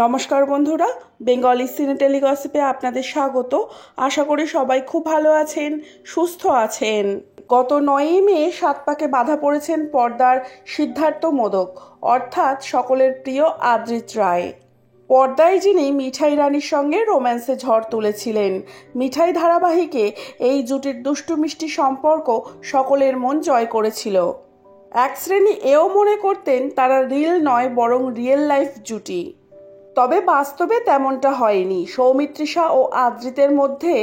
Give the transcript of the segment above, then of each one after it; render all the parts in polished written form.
নমস্কার বন্ধুরা, বেঙ্গলি সিনে টেলিগসিপে আপনাদের স্বাগত। আশা করি সবাই খুব ভালো আছেন, সুস্থ আছেন। গত 9ই মে 7 পাকে বাধা পড়েছেন পর্দার সিদ্ধার্থ মোদক, অর্থাৎ সকলের প্রিয় আদ্রিত রায়। পর্দায় যিনি মিঠাই রানীর সঙ্গে রোম্যান্সে ঝড় তুলেছিলেন। মিঠাই ধারাবাহিকে এই জুটির দুষ্টু মিষ্টি সম্পর্ক সকলের মন জয় করেছিল। এক শ্রেণী এও মনে করতেন তারা রিল নয়, বরং রিয়েল লাইফ জুটি। তবে বাস্তবে তেমনটা হয়নি। সৌমিত্রিষা ও আদ্রিতের মধ্যে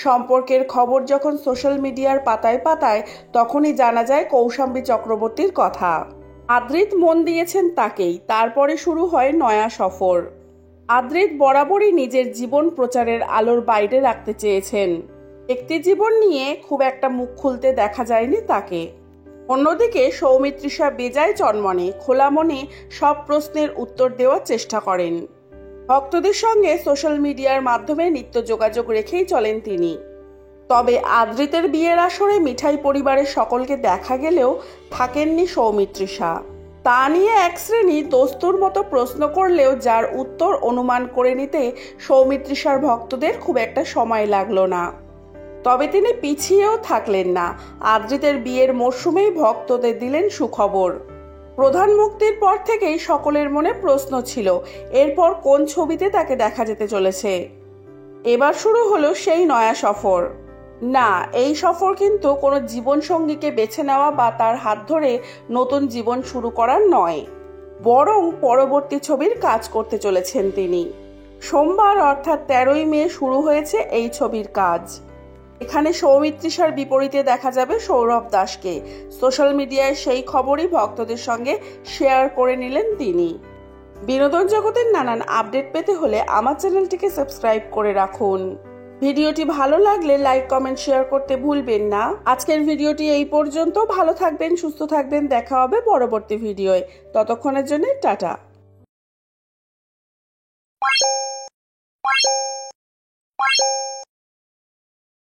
সম্পর্কের খবর যখন সোশ্যাল মিডিয়ার পাতায় পাতায়, তখনই জানা যায় কৌশাম্বী চক্রবর্তীর কথা। আদ্রিত মন দিয়েছেন তাকেই। তারপরে শুরু হয় নয়া সফর। আদ্রিত বরাবরই নিজের জীবন প্রচারের আলোর বাইরে রাখতে চেয়েছেন। ব্যক্তি জীবন নিয়ে খুব একটা মুখ খুলতে দেখা যায়নি তাকে। অন্যদিকে সৌমিত্রিষা বেজায় চনমনে, খোলা মনে সব প্রশ্নের উত্তর দেওয়ার চেষ্টা করেন। ভক্তদের সঙ্গে সোশ্যাল মিডিয়ার মাধ্যমে নিত্য যোগাযোগ রেখেই চলেন তিনি। তবে আদ্রিতের বিয়ের আসরে মিঠাই পরিবারের সকলকে দেখা গেলেও থাকেননি সৌমিত্রিষা। তা নিয়ে এক শ্রেণী দস্তুর মতো প্রশ্ন করলেও যার উত্তর অনুমান করে নিতে সৌমিত্রিষার ভক্তদের খুব একটা সময় লাগলো না। তবে তিনি পিছিয়েও থাকলেন না। আদ্রিতের বিয়ের মরশুমেই ভক্তদের দিলেন সুখবর। প্রধান মুক্তির পর থেকেই সকলের মনে প্রশ্ন ছিল, এরপর কোন ছবিতে তাকে দেখা যেতে চলেছে। এবার শুরু হলো সেই নয়া সফর। না, এই সফর কিন্তু কোনো জীবনসঙ্গীকে বেছে নেওয়া বা তার হাত ধরে নতুন জীবন শুরু করার নয়, বরং পরবর্তী ছবির কাজ করতে চলেছেন তিনি। সোমবার অর্থাৎ 13ই মে শুরু হয়েছে এই ছবির কাজ। এখানে সৌমিত্রিষার বিপরীতে দেখা যাবে সৌরভ দাসকে। সোশ্যাল মিডিয়ায় সেই খবরই ভক্তদের সঙ্গে শেয়ার করে নিলেন তিনি। বিনোদন জগতের নানান আপডেট পেতে হলে আমার চ্যানেলটিকে সাবস্ক্রাইব করে রাখুন। ভিডিওটি ভালো লাগলে লাইক, কমেন্ট, শেয়ার করতে ভুলবেন না। আজকের ভিডিওটি এই পর্যন্ত। ভালো থাকবেন, সুস্থ থাকবেন। দেখা হবে পরবর্তী ভিডিওয়। ততক্ষণের জন্য টাটা।